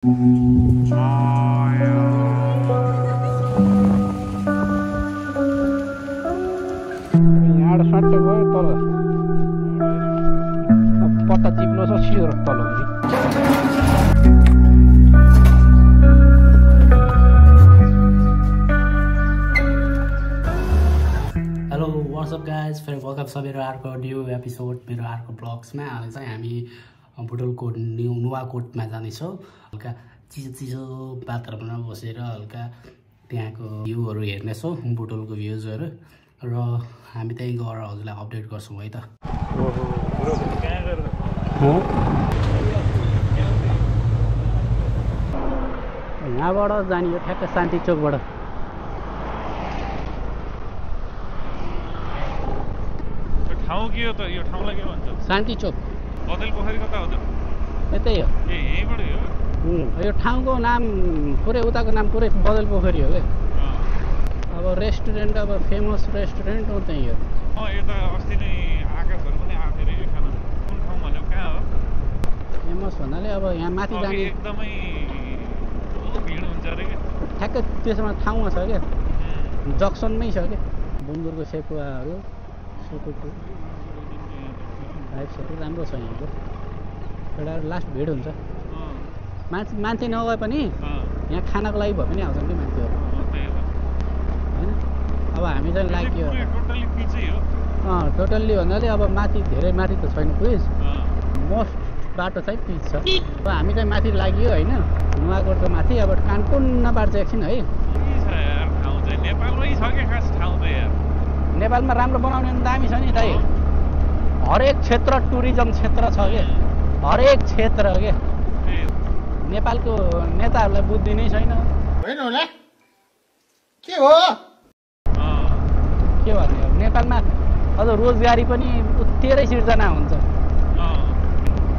यहाँबाट स्वाट्टै गयो तल पत्ता चिप्लो छ सिधो तल हेलो व्हाट्सअप गाइज फेरि वेलकम छ मेरो अर्को न्यू एपिसोड मेरो अर्को ब्लग्समा। अहिले चाहिँ हामी बुटोलकोट नुवाकोटमा जानेछौँ। हल्का चिसो चिसो वातावरणमा बसेर हल्का त्यहाँको भ्यूहरू हेर्नेछौँ, बुटोलको भ्युजहरू, र हामी त्यहीँ गएर हजुरलाई अपडेट गर्छौँ है त। यहाँबाट जाने हो ठ्याक्क शान्ति चोकबाट। ठाउँ के हो त? यो ठाउँलाई के भन्छ? शान्ति चोक। बदेल पोखरी कता हो त? यतै हो। ए यहीँबाट हो? यो ठाउँको नाम पुरै उताको नाम पुरै बदेल पोखरी हो क्या। अब रेस्टुरेन्ट, अब फेमस रेस्टुरेन्ट हो त्यहीँ हो। यता अस्ति नै आकाशहरू पनि आएको थियो खाना। कुन ठाउँ भन्यो? कहाँ हो? फेमस भन्नाले अब यहाँ माथि जाने एकदमै भिड हुन्छ अरे क्या। ठ्याक्क त्यसमा ठाउँमा छ क्या, जक्सनमै छ क्या। बुन्दुरको सेपुवाहरू, सुकुको भाइब्सहरू राम्रो छ यहाँको। एउटा लास्ट भिड हुन्छ। मान्छे नगए पनि यहाँ खानाको लागि भए पनि आउँछन् कि मान्छेहरू, होइन? अब हामी चाहिँ लाग्यो टोटल्ली भन्नाले अब माथि धेरै माथि त छैन पिच, मोस्ट बाटो चाहिँ पिच छ। अब हामी चाहिँ माथि लाग्यो होइन, नुवाकोटको माथि। अब कानकुन नपार्छ एकछिन है। नेपालमै छ क्या खास ठाउँ त यार। नेपालमा राम्रो बनाउने दामी छ नि दाइ। हरेक क्षेत्र टुरिज्म क्षेत्र छ क्या, हरेक क्षेत्र क्या। नेपालको नेताहरूलाई बुद्धि नै छैन। होइन होला के हो के भन्ने अब नेपालमा अझ रोजगारी पनि उत्तिरै सिर्जना हुन्छ।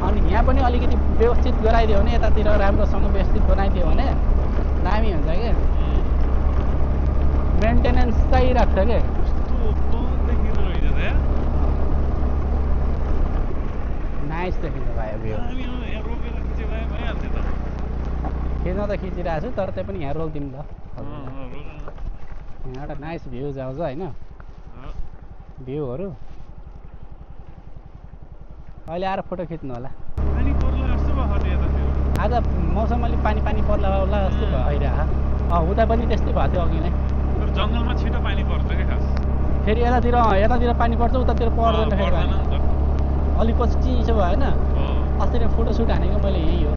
अनि यहाँ पनि अलिकति व्यवस्थित गराइदियो भने, यतातिर राम्रोसँग व्यवस्थित बनाइदियो भने दामी हुन्छ क्या। मेन्टेनेन्स चाहिँ राख्छ क्या। नाइस देखिन्छ भाइ। भ्यू खिच्न त खिचिरहेको छु, तर त्यही पनि यहाँ रोकिदिउँ ल। यहाँबाट नाइस भ्युज आउँछ होइन, भ्यूहरू। अहिले आएर फोटो खिच्नु होला। आज मौसम अलिक पानी पर्ला होला जस्तो भइरहेको। उता पनि त्यस्तै भएको थियो अघि नै। जङ्गलमा छिटो पानी पर्छ क्या खास। फेरि यतातिर पानी पर्छ, उतातिर पर्दैन फेरि पानी। अलिक पछि चिसो भयो होइन। अस्ति नै फोटोसुट हानेको मैले यहीँ हो।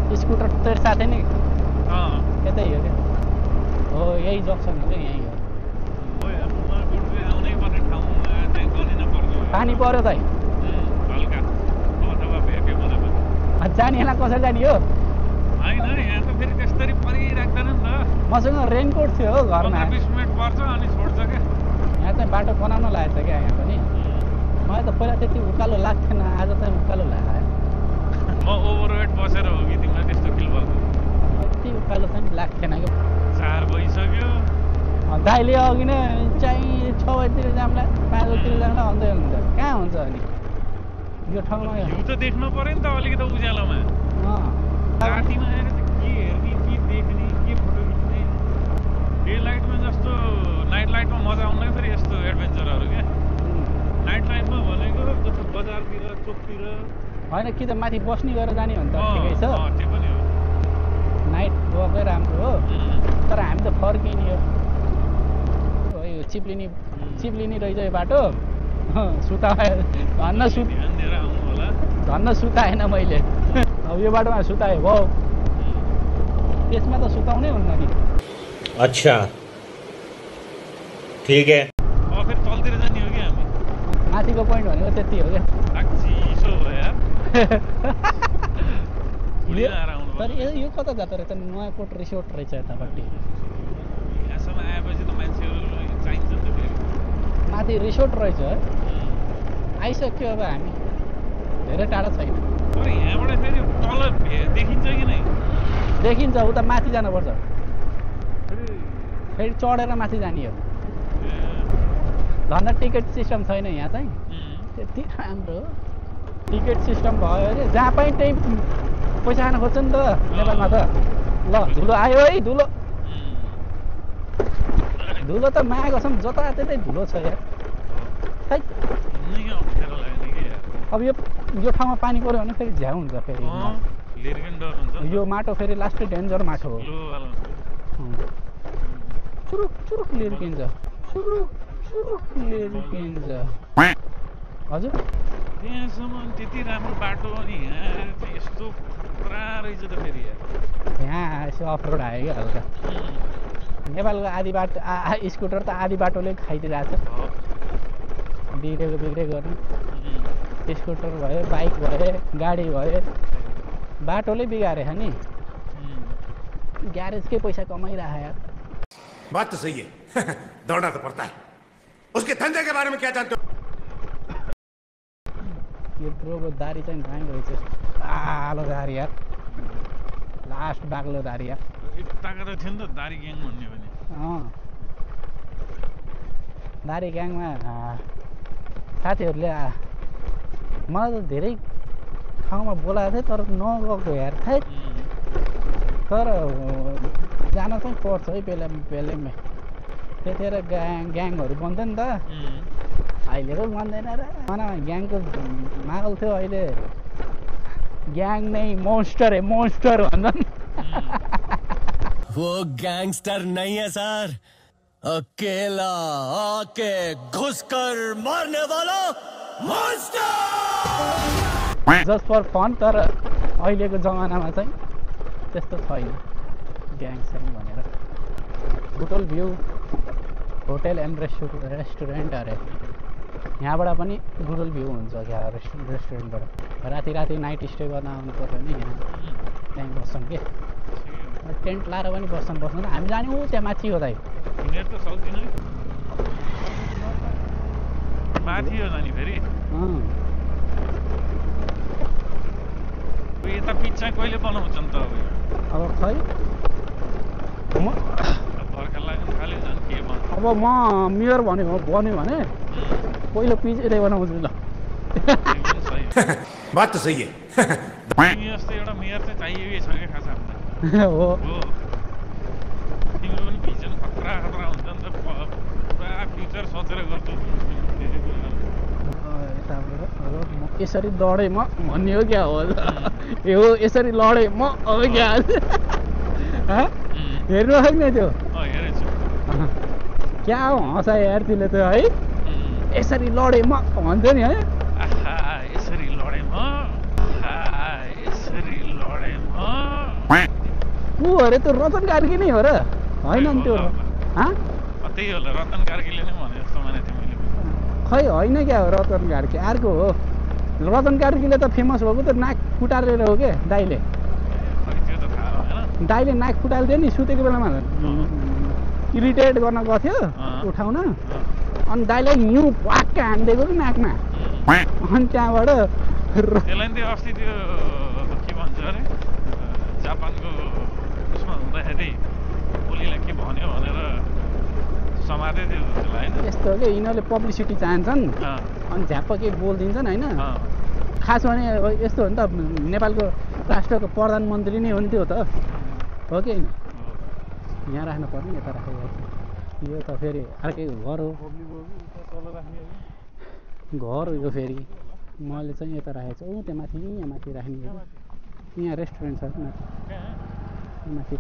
स्कुटर तेरो साथै नै यतै हो क्या। हो यही जक्सन हो क्या, यहीँ हो। पानी पर्यो त जाने कसरी जाने हो? मसँग रेनकोट थियो हो घरमा। 20 मिनट पर्छ अनि छोड्छ क्या। यहाँ चाहिँ बाटो बनाउन लागेको छ क्या यहाँ पनि। मलाई त पहिला त्यति उकालो लाग्थेन, आज चाहिँ उकालो लाग्यो। म ओभरवेट बसेर हो कि तिमीलाई त्यस्तो फिल भएको? त्यति उकालो चाहिँ लाग्थेन क्या। 4 भइसक्यो। दाइले अघि नै चाहिँ 6 बजीतिर जाउँला, 5 बजीतिर जाउँला भन्दै हुनुहुन्छ। कहाँ हुन्छ अनि यो ठाउँमा? भ्यू त देख्नु पऱ्यो नि त अलिकति उज्यालोमा। रातिमा आएर चाहिँ के हेर्ने, के देख्ने, के फोटो खिच्ने? डे लाइटमा जस्तो नाइट लाइटमा मजा आउँदैन फेरि यस्तो एडभेन्चरहरू क्या। नाइट लाइटमा भनेको जस्तो बजारतिर, चोकतिर होइन कि त माथि बस्ने गरेर जाने भने त ठिकै छ। त्यो पनि हो। नाइट वकै राम्रो हो, तर हामी त फर्किने हो। यो चिप्लिनी रहेछ यो बाटो। धन्न सुताएन मैले। अब यो बाटोमा सुताएँ भयो, त्यसमा त सुताउनै हुन्न नि। अच्छा ठीक है। फेरि तलतिर जाने हो कि हामी? माथिको पोइन्ट भनेको त्यति हो क्या। चिसो हो यार। तर यो कता जाँदो रहेछ? नुवाकोट रिसोर्ट रहेछ यतापट्टि। यहाँसम्म आएपछि त मान्छेहरू चाहिन्छ नि त फेरि। माथि रिसोर्ट रहेछ। आइसक्यो अब हामी, धेरै टाढा छैन। तर यहाँबाट फेरि तल देखिन्छ कि नै? देखिन्छ, उता माथि जानुपर्छ। फेरि चढेर माथि जाने हो। धन्न टिकट सिस्टम छैन यहाँ चाहिँ। त्यति राम्रो टिकट सिस्टम भयो अरे, जहाँ पनि त्यही पैसा खान खोज्छ नि त नेपालमा त ल धुलो आयो है धुलो धुलो त माया कसम जता त्यतै धुलो छ यार खै अब यो ठाउँमा पानी पर्यो भने फेरि झ्याउ हुन्छ फेरि यो माटो फेरि लास्टै डेन्जर माटो हो चुरुक चुरुक लिर्किन्छ चुरुक चुरुक लिर्किन्छ हजुर त्यहाँसम्म त्यति राम्रो बाटो अनि यहाँ चाहिँ यस्तो खतरा रहेछ त फेरि यहाँ यसो अफरोड आयो क्या हल्का नेपालको आधी बाटो स्कुटर त आधी बाटोले खाइदिइरहेको छ बिग्रेको गर्नु स्कुटर भयो बाइक भयो गाडी भयो बाटोले बिगारे नि ग्यारेजकै पैसा कमाइरह यार बात तो सही है दौड़ना तो पड़ता है उसके धंधे के बारे में क्या जानते हो यत्रो दारी चाहिँ दामी रहेछ कालो दारी यार लास्ट बाक्लो दारी यार यताको त थियो नि त दारी ग्याङ भन्ने भने दारी ग्याङमा साथीहरूले मलाई त धेरै ठाउँमा बोलाएको थियो तर नगएको यार खै तर जान चाहिँ पर्छ है बेलैमै त्यतिखेर ग्याङहरू बन्थ्यो नि त अहिले पो बन्दैन र मनामा ग्याङको माहौल थियो अहिले ग्याङ नै मोन्स्टर है मोन्स्टर भन्छन् वो गैंगस्टर नहीं है सर अकेला आके घुसकर मारने वाला मॉन्स्टर जस्ट फर फन तर अहिलेको जमानामा चाहिँ त्यस्तो छैन ग्याङस्टर भनेर hotel view hotel and restaurant अरे यहाँबाट पनि गुगल भ्यू हुन्छ क्या रेस्टुरेन्टबाट राति राति नाइट स्टे गर्न आउनु पर्यो भने यहाँ त्यहीँ बस्छौँ कि टेन्ट लाएर पनि बस्छौँ हामी जाने त्यहाँ माथि हो दाइ माथि हो नि फेरि यता पिच्चा कहिले बनाउँछ नि त अब खै बर्खा लाग्यो खालि झन् के भन्छ अब म मेयर बन्यो भने पहिलो पिचै बनाउँछु ल बात तो सही है जस्तो एउटा मेयर चाहिँ चाहिएकै छ क्या खास हामीलाई हो तिम्रो पनि भिजन खतरा खतरा हुन्छ नि त पुरा फ्युचर सोचेर गर्छु यसरी लडे म भन्ने हो क्या हो यो यसरी लडे म अब क्या हेर्नु सक्ने त्यो हेरेछु क्या हो हँसा यार त्यसले त है यसरी लडे म भन्छ नि है यसरी लडे म यसरी लडे म ऊ अरे त्यो रतन कार्की नै हो र होइन नि त्यो त्यही होला रतन कार्कीले नै भने जस्तो माने थियो मैले खै होइन क्या हो रतन कार्की अर्को हो रतन कार्कीले त फेमस भएको त नाक फुटालेर हो क्या दाइले दाइले नाक फुटाल्थ्यो नि सुतेको बेलामा इरिटेट गर्न गएको थियो उठाउन अनि दाइले हिउँ वाक्क हानिदिएको कि नाकमा अनि त्यहाँबाट त्यसलाई त्यो अस्ति त्यो के भन्छ अरे जापानको उसमा हुँदाखेरि ओलीलाई के भन्यो भनेर समाते थियो त्यसलाई होइन यस्तो हो कि यिनीहरूले पब्लिसिटी चाहन्छन् अनि झ्याप्प केही बोलिदिन्छन् होइन खास भने यस्तो हो नि त नेपालको राष्ट्रको प्रधानमन्त्री नै हो नि त्यो त हो कि होइन यहाँ राख्नु पर्ने यता राखेको यो त फेरि अर्कै घर हो घर हो यो फेरि मैले चाहिँ यता राखेको छु त्यहाँ माथि यहाँ माथि राख्ने हो यहाँ रेस्टुरेन्ट छ माथि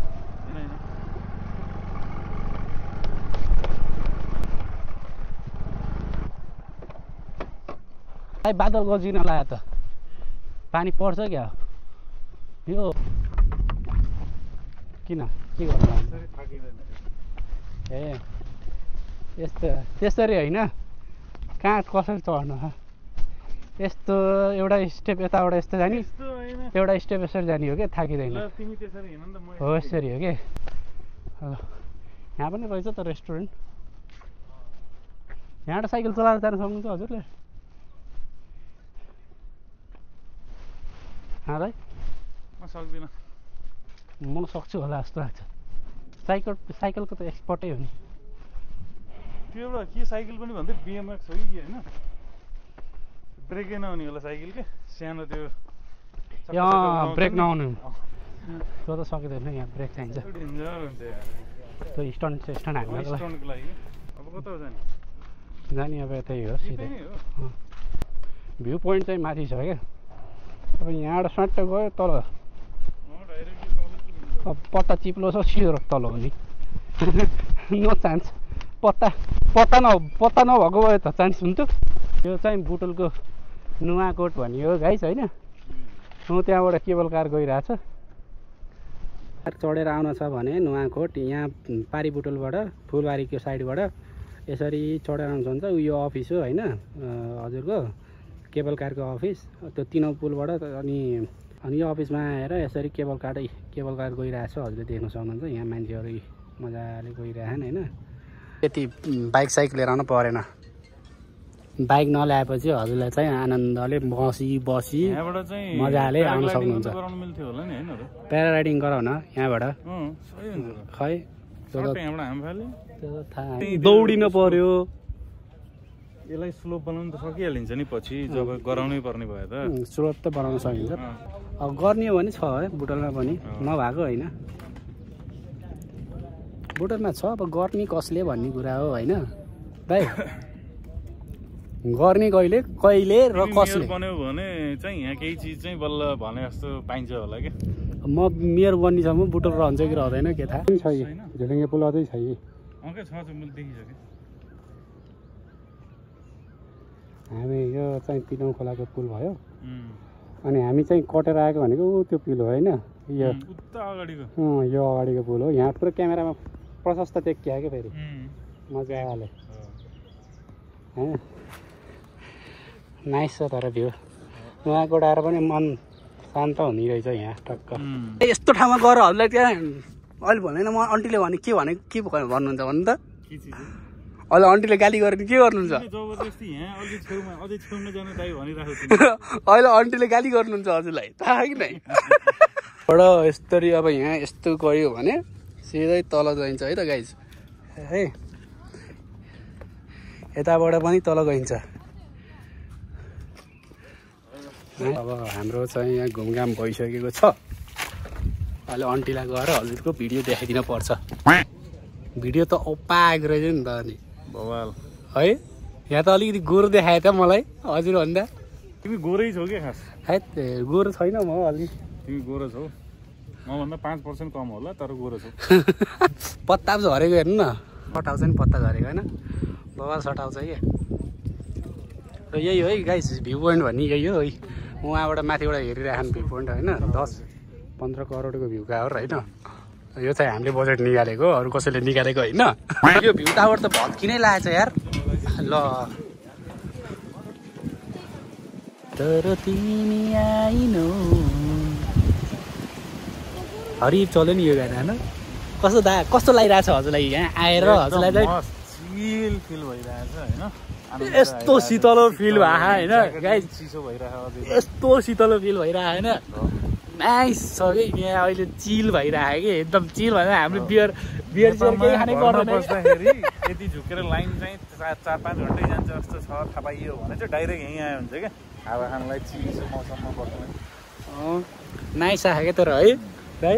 बादल गजिन लाग्यो त पानी पर्छ क्या यो किन के गर्नु ए यस्तो त्यसरी होइन कहाँ कसरी चढ्नु यस्तो एउटा स्टेप यताबाट यस्तो जाने एउटा स्टेप यसरी जाने हो क्या थाकिँदैन हो यसरी हो कि यहाँ पनि रहेछ त रेस्टुरेन्ट यहाँबाट साइकल चलाएर जान सक्नुहुन्छ हजुरले भाइ म सक्दिनँ म सक्छु होला जस्तो लाग्छ साइकलको त एक्सपर्टै हो नि त्यो एउटा के साइकल पनि भन्दै बिएमएक्स हो कि होइन ब्रेकै नहुने होला साइकल के सानो त्यो यहाँ ब्रेक नआउनु त्यो त सकिँदैन यहाँ ब्रेक चाहिन्छ त्यो स्टन्ट हान्नको लागि अब कता जाने जाने अब त्यही हो सिधै भ्यू पोइन्ट चाहिँ माथि छ क्या अब यहाँबाट स्वाट गयो तल अब पत्ता चिप्लो छ सिधो तल हो नि नो चान्स पत्ता नभएको भए त चान्स हुन्थ्यो यो चाहिँ बुटोलको नुवाकोट भनियो गाइस होइन त्यहाँबाट केबल कार गइरहेछ चढेर आउन छ भने नुवाकोट यहाँ पारी बुटोलबाट फुलबारीको साइडबाट यसरी चढेर आउनु छ भने यो अफिस हो होइन हजुरको केबल कारको अफिस त्यो तिनौ पुलबाट अनि यो अफिसमा आएर यसरी केबल कार गइरहेछ हजुरले देख्न सक्नुहुन्छ यहाँ मान्छेहरू मजाले गइरहेछन् होइन यति बाइक साइक लिएर आउनु परेन बाइक नल्याएपछि हजुरलाई चाहिँ आनन्दले बसी मजाले आउन सक्नुहुन्छ प्याराराइडिङ गराउन यहाँबाट खै दौडिन पर्यो यसलाई स्लोप बनाउनु त सकिहालिन्छ नि पछि जब गराउनै पर्ने भयो त स्लोप त बनाउन सकिन्छ अब गर्ने हो भने छ है बुटलमा पनि नभएको होइन बुटलमा छ अब गर्ने कसले भन्ने कुरा हो होइन भाइ गर्ने कहिले र कसले बन्यो भने चाहिँ यहाँ केही चिज चाहिँ बल्ल भने जस्तो पाइन्छ होला क्या म मेयर बन्नेसम्म बुटल रहन्छ कि रहँदैन के थाहा छ झुलुङ्गे पुल अझै छ ओके छ मैले देखिसकेँ हामी यो चाहिँ तिनौ खोलाको पुल भयो अनि हामी चाहिँ कटेर आएको भनेको त्यो पुल हो होइन यो अगाडिको पुल हो यहाँ पुरो क्यामेरामा प्रशस्त देखिया क्या फेरि मजाले नाइस छ तर भ्यू उहाँको आएर पनि मन शान्त हुने रहेछ यहाँ टक्क यस्तो ठाउँमा गएर हजुरलाई त्यहाँ अहिले भनेन म आन्टीले भने के भन्नुहुन्छ भन्नु त अहिले आन्टीले गाली गरेर के गर्नुहुन्छ अहिले आन्टीले गाली गर्नुहुन्छ हजुरलाई थाहा कि नै बडा यस्तरी अब यहाँ यस्तो गयो भने सिधै तल गइन्छ है त गाइज है यताबाट पनि तल गइन्छ अब हाम्रो चाहिँ यहाँ घुमघाम भइसकेको छ अहिले आन्टीलाई गएर हजुरको भिडियो देखाइदिन पर्छ भिडियो त ओपाएको रहेछ नि त अनि बवाल है यहाँ त अलिकति गोरो देखायो त मलाई हजुरभन्दा तिमी गोरै छौ क्या खास हैट गोरो छैन म अलि तिमी गोरो छौ मभन्दा 5% कम होला तर गोरो छौ पत्ता पो झरेको हेर्नु न सटाउँछ नि पत्ता झरेको होइन बवाल सटाउँछ कि र यही हो है गाइस भ्यू पोइन्ट भन्ने यही हो है उहाँबाट माथिबाट हेरिरहेको भ्यू पोइन्ट होइन 10-15 करोडको भ्यू टावर होइन यो चाहिँ हामीले बजेट निकालेको अरू कसैले निकालेको होइन यो भ्यू टावर त भत्किनै लागेछ यार ल तर तिमी आइनौ हरि चल्यो नि यो गाना होइन कस्तो लागिरहेछ हजुरलाई यहाँ आएर हजुरलाई चिल फिल भइरहेछ होइन यस्तो शीतलो फिल भएको होइन गाइस चिसो भइरहेको यस्तो शीतलो फिल भइरहेको होइन नाइस छ कि यहाँ अहिले चिल भइरहेको कि एकदम चिल भएर हाम्रो बियर केही खानै पर्दैन बस्दाखेरि यति झुकेर लाइन चाहिँ 4-5 घन्टै जान्छ जस्तो छ थाहा पाइयो भने चाहिँ डाइरेक्ट यहीँ आयो हुन्छ क्या हावा खानलाई चिसो मौसममा बस्नु नाइस आयो क्या तर है भाइ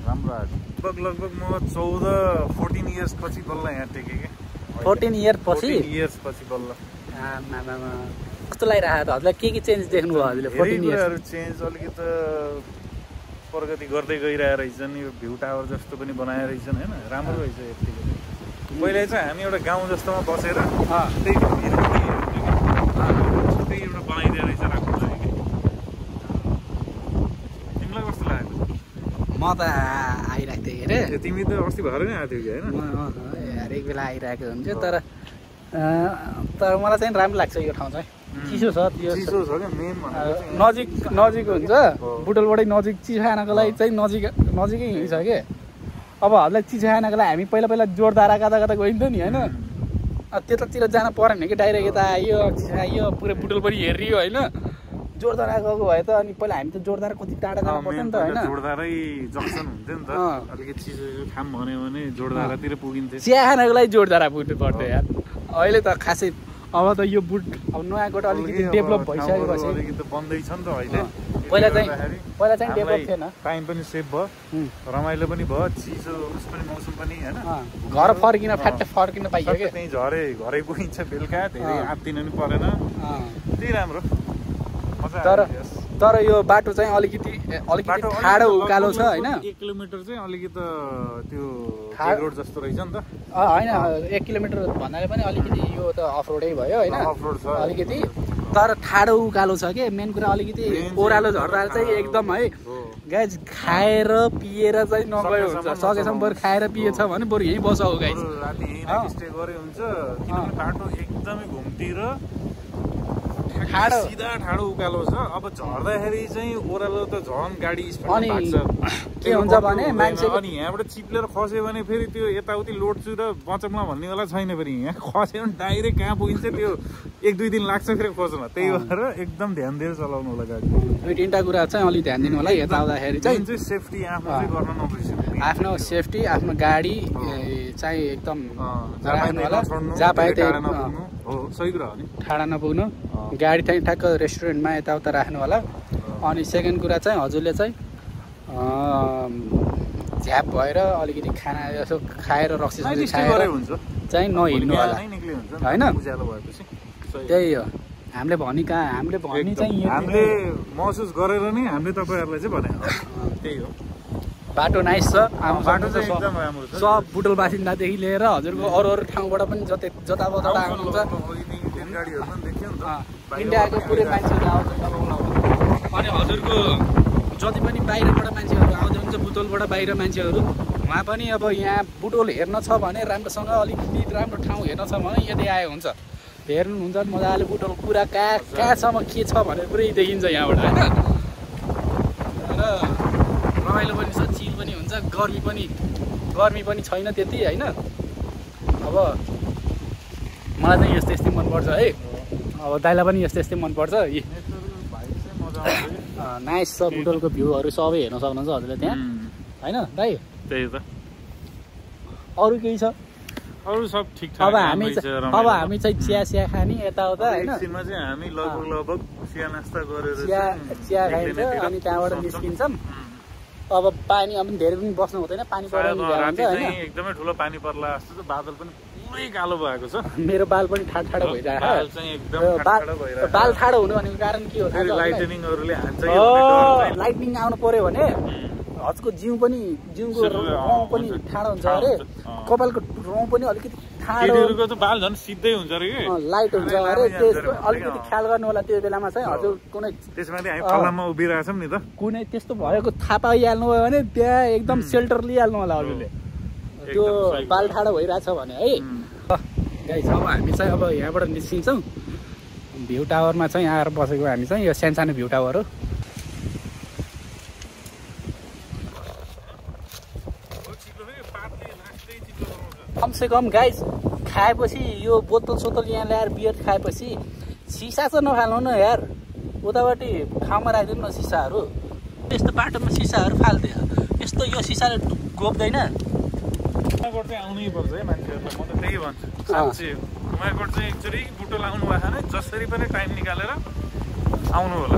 राम्रो आयो लगभग म 14 इयर्स पछि बल्ल यहाँ टेकेँ क्या 14 इयर्स पछि बल्ल कस्तो लागिरहेको त हजुरलाई के चेन्ज देख्नुभयो हजुरले 14 इयर्स चेन्ज अलिकति प्रगति गर्दै गइरहेको रहेछन् यो भ्यू टावर जस्तो पनि बनाएर रहेछन् होइन राम्रो रहेछ यतिको पहिले चाहिँ हामी एउटा गाउँ जस्तोमा बसेर त्यही एउटा बनाइदिएर रहेछ राम्रो लाग्यो तिमीलाई कस्तो लाग्यो म त आइरहेको थिएँ के अरे तिमी त अस्ति भएर नै आएको थियो कि होइन हरेक बेला आइरहेको हुन्थ्यो तर मलाई चाहिँ राम्रो लाग्छ यो ठाउँ चाहिँ चिसो छ त्यो चिसो छ क्या मेन नजिक हुन्छ बुटोलबाटै नजिक चिसो खानको लागि चाहिँ नजिकै छ कि अब हजुरलाई चिसो खानको लागि हामी पहिला जोरदारा कता गइन्थ्यो नि होइन त्यतातिर जान परेन कि डाइरेक्ट यता आइयो चिसो आइयो पुरै बुटोल पनि हेरियो होइन जोरदारा गएको भए त अनि पहिला हामी त जोरदारा कति टाढा जानु पर्थ्यो नि त होइन जोरदारै जक्सन हुन्थ्यो नि त अलिकति चिसो ठाम भन्यो भने जोरदारातिर पुगिन्थ्यो चिया खानको लागि जोरदारा पुग्नु पर्थ्यो यार अहिले त खासै अब त यो बुट अब नयाँकोट अलिकति डेभलप भइसकेपछि अलिकति बन्दैछ नि त अहिले पहिला चाहिँ डेभलप थिएन टाइम पनि सेभ भयो रमाइलो पनि भयो चिसो उस पनि मौसम पनि हैन घर फर्किन फ्याट्टै फर्किन पाइयो के त्यही घरै गइन्छ बेलुका धेरै आत्तिनु पनि परेन त्यही राम्रो तर यो बाटो चाहिँ अलिकति ठाडो उकालो छ हैन 1 किलोमिटर चाहिँ अलिकति त्यो रोड जस्तो रहेछ नि त हैन 1 किलोमिटर भन्नाले पनि अलिकति यो त अफ रोडै भयो हैन अफ रोड छ अलिकति तर ठाडो उकालो छ के मेन कुरा अलिकति ओह्रालो झर्दा चाहिँ एकदम है गाइज खाएर पिएर चाहिँ नगयो हुन्छ सकेसम्म बरु खाएर पिएछ भने बरु यहीँ बस हो गाइज राति यहीँ स्टे गरे हुन्छ किनभने बाटो एकदमै घुम्ती र सिधा ठाडो उकालो छ अब झर्दाखेरि चाहिँ ओह्रालो त झन् गाडी स्पिडमा भाग्छ के हुन्छ भने मान्छे अनि यहाँबाट चिप्लेर खस्यो भने फेरि त्यो यताउति लोड्छु र बचौँला भन्नेवाला छैन फेरि यहाँ खस्यो भने डाइरेक्ट कहाँ पुगिन्छ त्यो 1-2 दिन लाग्छ फेरि खोज्न त्यही भएर एकदम ध्यान दिएर चलाउनु होला गाडी दुई तिनवटा कुरा चाहिँ अलिक ध्यान दिनु होला यता आउँदाखेरि चाहिँ सेफ्टी आफ्नो चाहिँ गर्न नबिर्सिनु आफ्नो सेफ्टी आफ्नो गाडी चाहिँ एकदम राख्नु होला जहाँ पाए त्यही हो सही कुरा हो नि ठाडा नपुग्नु गाडी चाहिँ ठ्याक्क रेस्टुरेन्टमा यताउता राख्नु होला अनि सेकेन्ड कुरा चाहिँ हजुरले चाहिँ झ्याप भएर अलिकति खाना यसो खाएर रक्सी खाएर चाहिँ नहिँड्नु होला होइन त्यही हो हामीले भनी चाहिँ हामीले महसुस गरेर नै हामीले तपाईँहरूलाई चाहिँ भने त्यही हो बाटो नाइस छ बाटो चाहिँ एकदम राम्रो छ सब बुटोल बासिन्दादेखि लिएर हजुरको अरू ठाउँबाट पनि जताबाट आउनुहुन्छ इन्डियाको पुरै मान्छेहरू आउँछ अनि हजुरको जति पनि बाहिरबाट मान्छेहरू आउँनुहुन्छ बुटोलबाट बाहिर मान्छेहरू उहाँ पनि अब यहाँ बुटोल हेर्न छ भने राम्रोसँग अलिकति राम्रो ठाउँ हेर्न छ भने यदि आएको हुन्छ हेर्नुहुन्छ मजाले बुटोल पुरा कहाँसम्म के छ भनेर पुरै देखिन्छ यहाँबाट होइन र रमाइलो पनि छ चिल पनि हुन्छ गर्मी पनि छैन त्यति होइन अब मलाई चाहिँ यस्तै मनपर्छ है अब दाइलाई पनि यस्तै मनपर्छ नाइस छ बुटोलको भ्यूहरू सबै हेर्न सक्नुहुन्छ हजुरले त्यहाँ होइन दाइ त्यही त अरू केही छ अरू सब ठिकठाक अब हामी चाहिँ चिया खाने यताउता होइन हामी लगभग चिया नास्ता गरेर चिया खाइन्छ अनि त्यहाँबाट निस्किन्छौँ अब पानी अब धेरै पनि बस्नु हुँदैन पानी एकदमै ठुलो पानी पर्ला जस्तो छ बादल पनि पुरै कालो भएको छ मेरो बाल पनि ठाडो भइरहेको बाल ठाडो हुनु भनेको कारण के हो लाइटनिङ आउनु पर्यो भने हजको जिउको रौँ पनि ठाडो हुन्छ अरे कपालको रौँ पनि अलिकति ठाडो बाल झन् सिधै हुन्छ अरे लाइट हुन्छ अरे त्यसको अलिकति ख्याल गर्नु होला त्यो बेलामा चाहिँ हजुर कुनै त्यसमाथि हामी फलाममा उभिरहेछौँ नि त कुनै त्यस्तो भएको थाहा पाइहाल्नु भयो भने त्यहाँ एकदम सेल्टर लिइहाल्नु होला हजुरले त्यो बाल ठाडो भइरहेछ भने है गाइस अब हामी चाहिँ अब यहाँबाट निस्किन्छौँ भ्यू टावरमा चाहिँ आएर बसेको हामी चाहिँ यो सानो भ्यू टावर हो कमसेकम गाइस खाएपछि यो बोतल यहाँ ल्याएर बियर खाएपछि सिसा चाहिँ नफाल्नु न यार उतापट्टि ठाउँमा राखिदिनु न सिसाहरू त्यस्तो बाटोमा सिसाहरू फाल्दियो यस्तो यो सिसाले गोप्दैन कुमाकोट चाहिँ आउनै पर्छ है मान्छेहरूलाई म त त्यही भन्छु साँच्चै कुमाकोट चाहिँ एकचोटि बुटोल आउनु भएको छ जसरी पनि टाइम निकालेर आउनु होला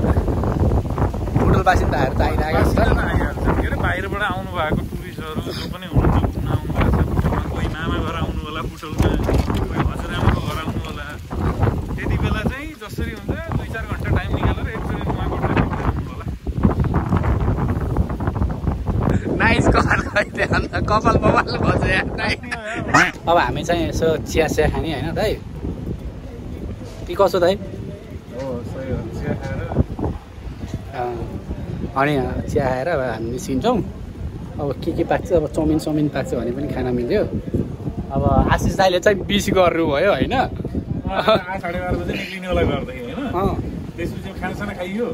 बुटोल बासिन्दाहरू त आइरहेको छ के अरे बाहिरबाट आउनु भएको टुरिस्टहरू जो पनि हुनुहुन्छ घुम्न आउनु भएको छ कोही मामा घर आउनु होला बुटोलमा कोही हजुरआमाको घर आउनु होला त्यति बेला चाहिँ जसरी हुन्छ 2-4 घन्टा टाइम निकालेर एकचोटि कुमाकोटलाई आउनु होला नाइस कपाल बवाल भन्छ अब हामी चाहिँ यसो चिया खाने होइन दाइ के कसो दाइ अनि चिया खाएर अब हामी निस्किन्छौँ अब के पाक्छ अब चाउमिन पाक्छ भने पनि खाना मिल्यो अब आशिष दाइले चाहिँ बिस गर्नुभयो होइन 8:30 बजे निक्लिनेवाला गर्दाखेरि होइन त्यसपछि खानासाना खाइयो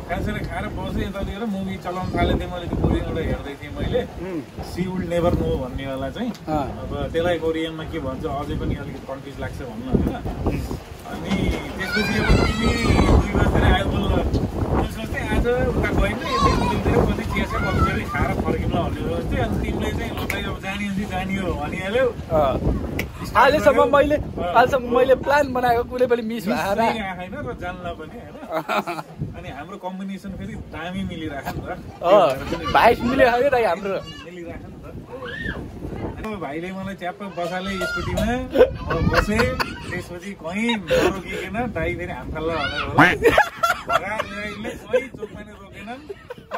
खानासाना खाएर बसेँ यतातिर मुभी चलाउनु थालेँ थिएँ मैले त्यो कोरियनबाट हेर्दै थिएँ मैले सी विल नेभर नो भन्नेवाला चाहिँ अब त्यसलाई कोरियनमा के भन्छ अझै पनि अलिकति कन्फ्युज लाग्छ भन्नु होइन अनि त्यसपछि अब तिमी 2 बजेतिर आयो बोल्नु सोच्थेँ आज उता गएन यतै बुटोलतिर कतै चिया बसेर खाएर फर्किउँला भन्ने सोच्थेँ अनि तिमीले चाहिँ लगाइ अब जानियो जानियो भनिहाल्यौ अहिलेसम्म मैले प्लान बनाएको कुनै पनि मिस भएन होइन र जान्ला पनि होइन अनि हाम्रो कम्बिनेसन फेरि दामी मिलिरहेको नि त भाइस मिलेको छ क्या हाम्रो मिलिरहेको नि त भाइले मलाई च्याप्प बसाले स्कुटीमा बसे त्यसपछि कहीँ नरोकिकन दाइ फेरि हामखाल्ला ल्याइले कहीँ चोकमा नै रोकेनन्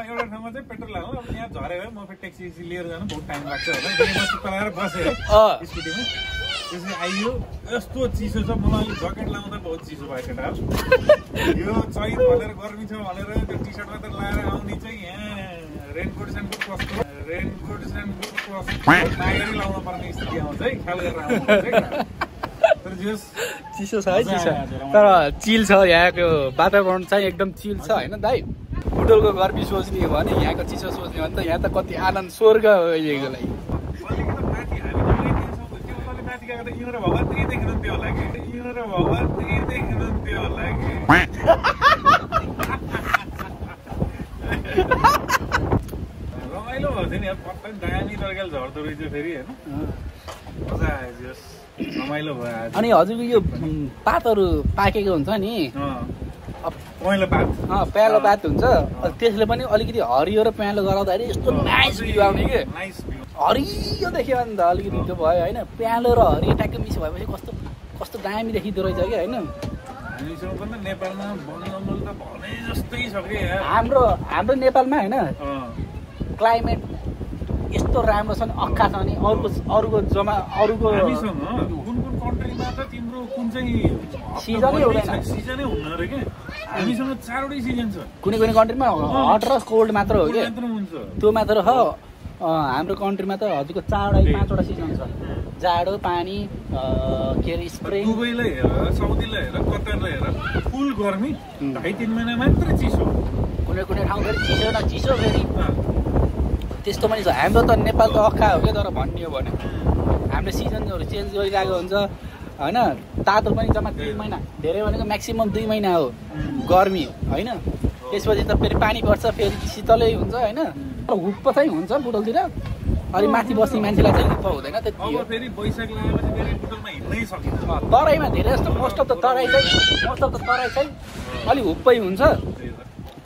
एउटा ठाउँमा चाहिँ पेट्रोल हाल्नु अब यहाँ झरे भयो म फेरि ट्याक्सी लिएर जानु बहुत टाइम लाग्छ होइन फेरि म चित्त लगाएर बसेँ स्कुटीमा त्यसपछि आइयो यस्तो चिसो छ मलाई अलिक ज्याकेट लाउँदा बहुत चिसो भयो केटा यो चैत भनेर गर्मी छ भनेर त्यो टी सर्ट मात्र लगाएर आउने चाहिँ यहाँ रेनकोट सेनकोट कस्तो नागरी लाउनु पर्ने स्थिति आउँछ है ख्याल गरेर आउनु चिसो छ है चिसो तर चिल छ यहाँको वातावरण चाहिँ एकदम चिल छ होइन दाइ बुटोलको गर्मी सोच्ने हो भने यहाँको चिसो सोच्ने हो भने त यहाँ त कति आनन्द स्वर्ग हो अहिलेको लागि रमाइलो भएको थियो नि अब पक्कै दामी तरिकाले झर्दो रहेछ फेरि होइन मजा आयो रमाइलो भयो अनि हजुरको यो पातहरू पाकेको हुन्छ नि पहेँलो पात प्यालो पात हुन्छ त्यसले पनि अलिकति हरियो र प्यालो गराउँदाखेरि यस्तो नाइस भ्यू आउने कि हरियो देख्यो भने त अलिकति त्यो भयो होइन प्यालो र हरियो ट्याक्कै मिस भएपछि कस्तो दामी देखिँदो रहेछ कि होइन हामीसँग पनि नेपालमा वन जङ्गल त भने जस्तै छ कि हाम्रो नेपालमा होइन क्लाइमेट यस्तो राम्रो छ नि अक्खा छ नि अरूको हामीसँग कुन कन्ट्रीमा त तिम्रो कुन चाहिँ सिजनै हुँदैन सिजनै हुन्न रे के हामीसँग 4वटै सिजन छ कुनै कन्ट्रीमा हट र कोल्ड मात्र हो कि त्यो मात्र हो हाम्रो कन्ट्रीमा त हजुरको 4-5वटा सिजन छ जाडो पानी के अरे स्प्रिङ दुबईलाई हेर साउदीलाई हेर कतारलाई हेर फुल गर्मी 2.5-3 महिना मात्र चिसो कुनै ठाउँ फेरि चिसो न चिसो फेरि त्यस्तो पनि छ हाम्रो त नेपाल त अक्खा हो क्या तर भन्ने हो भने हाम्रो सिजनहरू चेन्ज गरिरहेको हुन्छ होइन तातो पनि जम्मा 3 महिना धेरै भनेको म्याक्सिमम् 2 महिना हो गर्मी होइन त्यसपछि त फेरि पानी पर्छ फेरि शीतलै हुन्छ होइन हुप्प चाहिँ हुन्छ बुटोलतिर अलि माथि बस्ने मान्छेलाई चाहिँ हुप्प हुँदैन त्यति हो फेरि बैशाख लागेपछि फेरि बुटोलमा हिँड्नै सकिन्छ तराईमा धेरै जस्तो मोस्ट अफ द तराई चाहिँ अलिक हुप्पै हुन्छ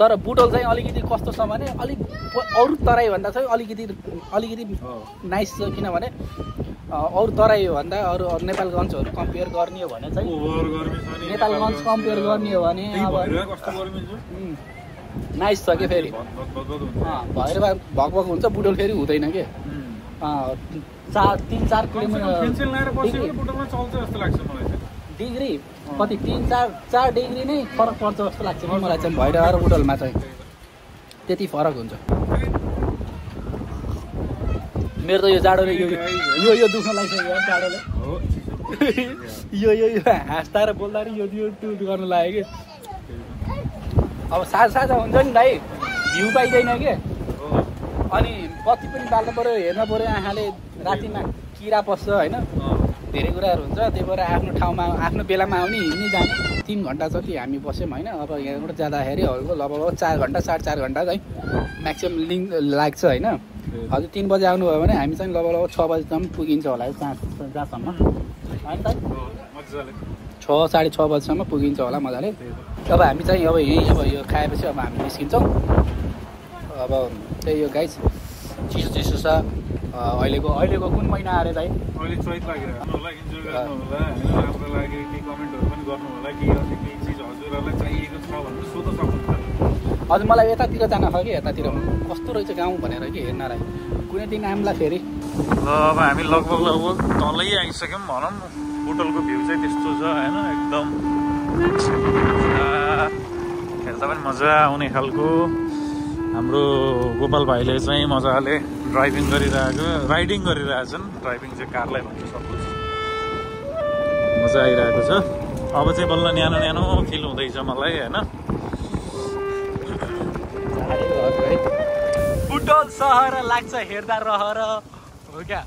तर बुटोल चाहिँ अलिकति कस्तो छ भने अलिक अरू तराईभन्दा चाहिँ अलिकति नाइस छ किनभने अरू तराईभन्दा अरू नेपालगञ्जहरू कम्पेयर गर्ने हो भने चाहिँ नेपालगञ्ज कम्पेयर गर्ने हो भने अब नाइस छ कि फेरि भएर भकभक हुन्छ बुटोल फेरि हुँदैन कि 3-4 किलोमिटर डिग्री कति 3-4 डिग्री नै फरक पर्छ जस्तो लाग्छ कि मलाई चाहिँ भैरवा र बुटोलमा चाहिँ त्यति फरक हुन्छ मेरो त यो जाडोले यो दुख्न लागिसक्यो जाडोले यो हाँस्दा र बोल्दा यो गर्नु लाग्यो कि अब साझा हुन्छ नि भाइ भ्यू पाइँदैन कि अनि बत्ती पनि बाल्नु पऱ्यो हेर्नु पऱ्यो आँखाले रातिमा किरा पस्छ होइन धेरै कुराहरू हुन्छ त्यही भएर आफ्नो ठाउँमा आफ्नो बेलामा आउने हिँड्ने जाने 3 घन्टा जति हामी बस्यौँ होइन अब यहाँबाट जाँदाखेरि लगभग 4 घन्टा 4.5 घन्टा चाहिँ म्याक्सिमम् लाग्छ होइन हजुर 3 बजे आउनुभयो भने हामी चाहिँ लगभग 6 बजीसम्म पुगिन्छ होला जहाँसम्म होइन त 6-6:30 बजीसम्म पुगिन्छ होला मजाले अब हामी चाहिँ अब यो खाएपछि अब हामी निस्किन्छौँ अब त्यही हो गाइस चिसो छ अहिलेको कुन महिना अरे दाइ अहिले चैत लागिरहेको होला इन्जोय गर्नु होला हैन राम्रो लाग्यो के कमेन्टहरु पनि गर्नु होला के चीज हजुरहरुलाई चाहिएको छ भनेर सोध्न सक्नुहुन्छ हजुर मलाई यतातिर जान छ कि यतातिर कस्तो रहेछ गाउँ भनेर कि हेर्नलाई कुनै दिन आम्ला फेरि ल अब हामी लगभग तलै आइसक्यौं भनौं बुटोलको भ्यू चाहिँ त्यस्तो छ हैन एकदम हेर्दा पनि मजा आउने खालको हाम्रो गोपाल भाइले चाहिँ मजाले राइडिङ गरिरहेछन् ड्राइभिङ चाहिँ कारलाई भन्छ सपोज मजा आइरहेको छ अब चाहिँ बल्ल न्यानो फिल हुँदैछ मलाई हैन बुटोल सहर लाग्छ हेर्दा रहर हो क्या